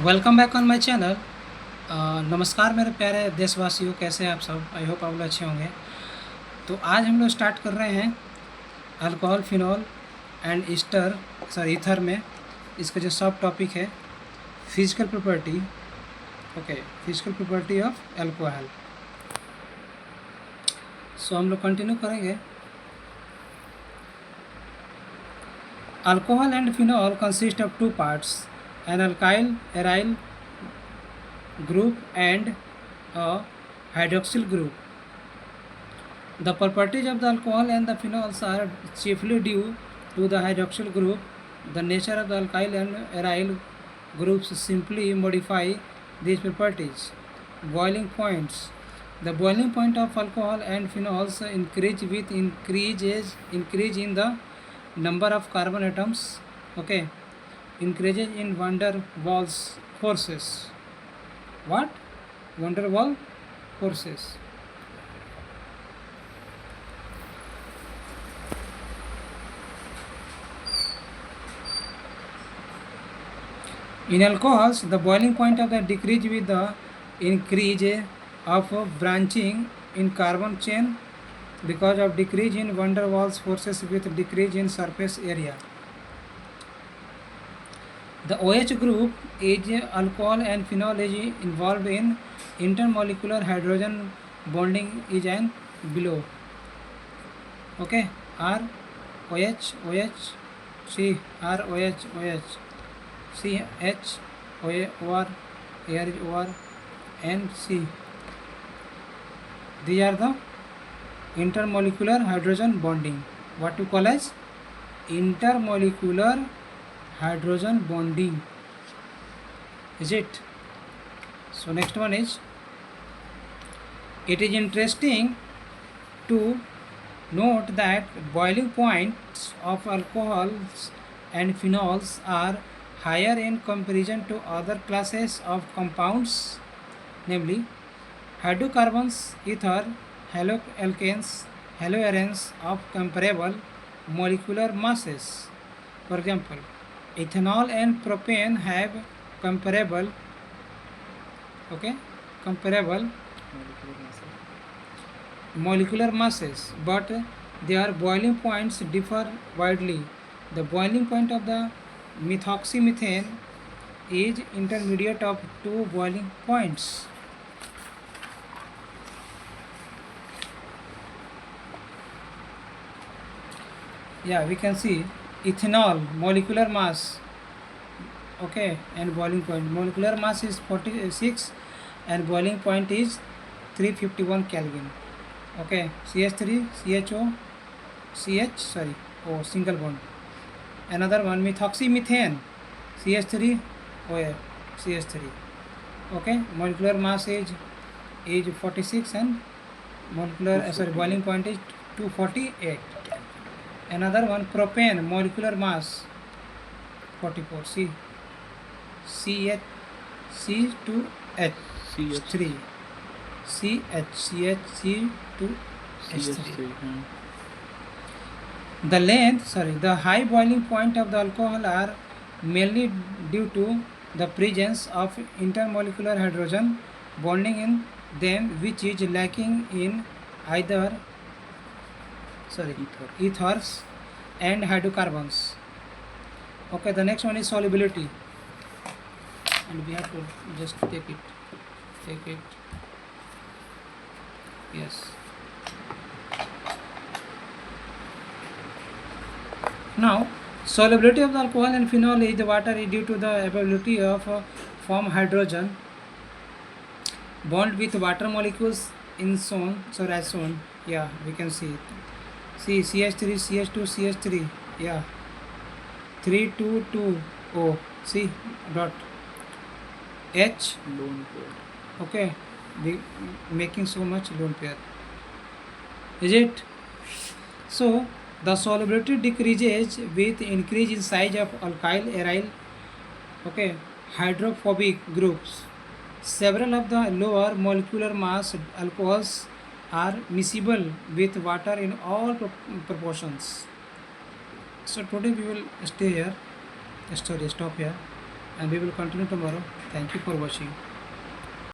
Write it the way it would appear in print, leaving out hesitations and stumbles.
Welcome back on my channel. नमस्कार मेरे प्यारे देशवासियों, कैसे हैं आप सब? आई होप आप लोग अच्छे होंगे। तो आज हम लोग स्टार्ट कर रहे हैं अल्कोहल, फिनॉल एंड ईथर में इसका जो सब टॉपिक है physical property. Okay, physical property of alcohol. So हम लोग कंटिन्यू करेंगे। Alcohol and phenol consist of two parts, an alkyl aryl group and a hydroxyl group. The properties of the alcohol and the phenols are chiefly due to the hydroxyl group. The nature of the alkyl and aryl groups simply modify these properties. Boiling points. The boiling point of alcohol and phenols increase with increase in the number of carbon atoms. Okay, increases in van der Waals forces. What? Van der Waals forces. In alcohols, the boiling point of the decrease with the increase of branching in carbon chain because of decrease in van der Waals forces with decrease in surface area. The OH group is alcohol and phenol is involved in intermolecular hydrogen bonding is and below. Okay, R OH OH C R OH OH C H OR here is OR and C. These are the intermolecular hydrogen bonding. What you call as intermolecular hydrogen bonding, is it? So next one is, it is interesting to note that boiling points of alcohols and phenols are higher in comparison to other classes of compounds, namely hydrocarbons, ether, haloalkanes, haloarenes of comparable molecular masses. For example, ethanol and propane have comparable molecular masses, but their boiling points differ widely. The boiling point of the methoxymethane is intermediate of two boiling points. Yeah, we can see ethanol molecular mass, okay, and boiling point. Molecular mass is 46 and boiling point is 351 Kelvin. Okay, CH3 CHO CH single bond. Another one, methoxymethane, CH3 OH CH3. Okay, molecular mass is 46 and boiling point is 248. Another one, propane, molecular mass 44. C CH C2H CH3 CH2H3. The high boiling point of the alcohol are mainly due to the presence of intermolecular hydrogen bonding in them, which is lacking in either ethers and hydrocarbons. Okay, the next one is solubility, and we have to just take it. Yes. Now, solubility of the alcohol and phenol is the water is due to the ability of form hydrogen bond with water molecules in zone. So as shown, yeah, we can see it. See, CH3 CH2 CH3, yeah, 322O. See, dot H lone pair. Okay, making so much lone pair, is it? So the solubility decreases with increase in size of alkyl aryl, okay, hydrophobic groups. Several of the lower molecular mass alcohols are miscible with water in all proportions. So today we will stop here, and we will continue tomorrow. Thank you for watching.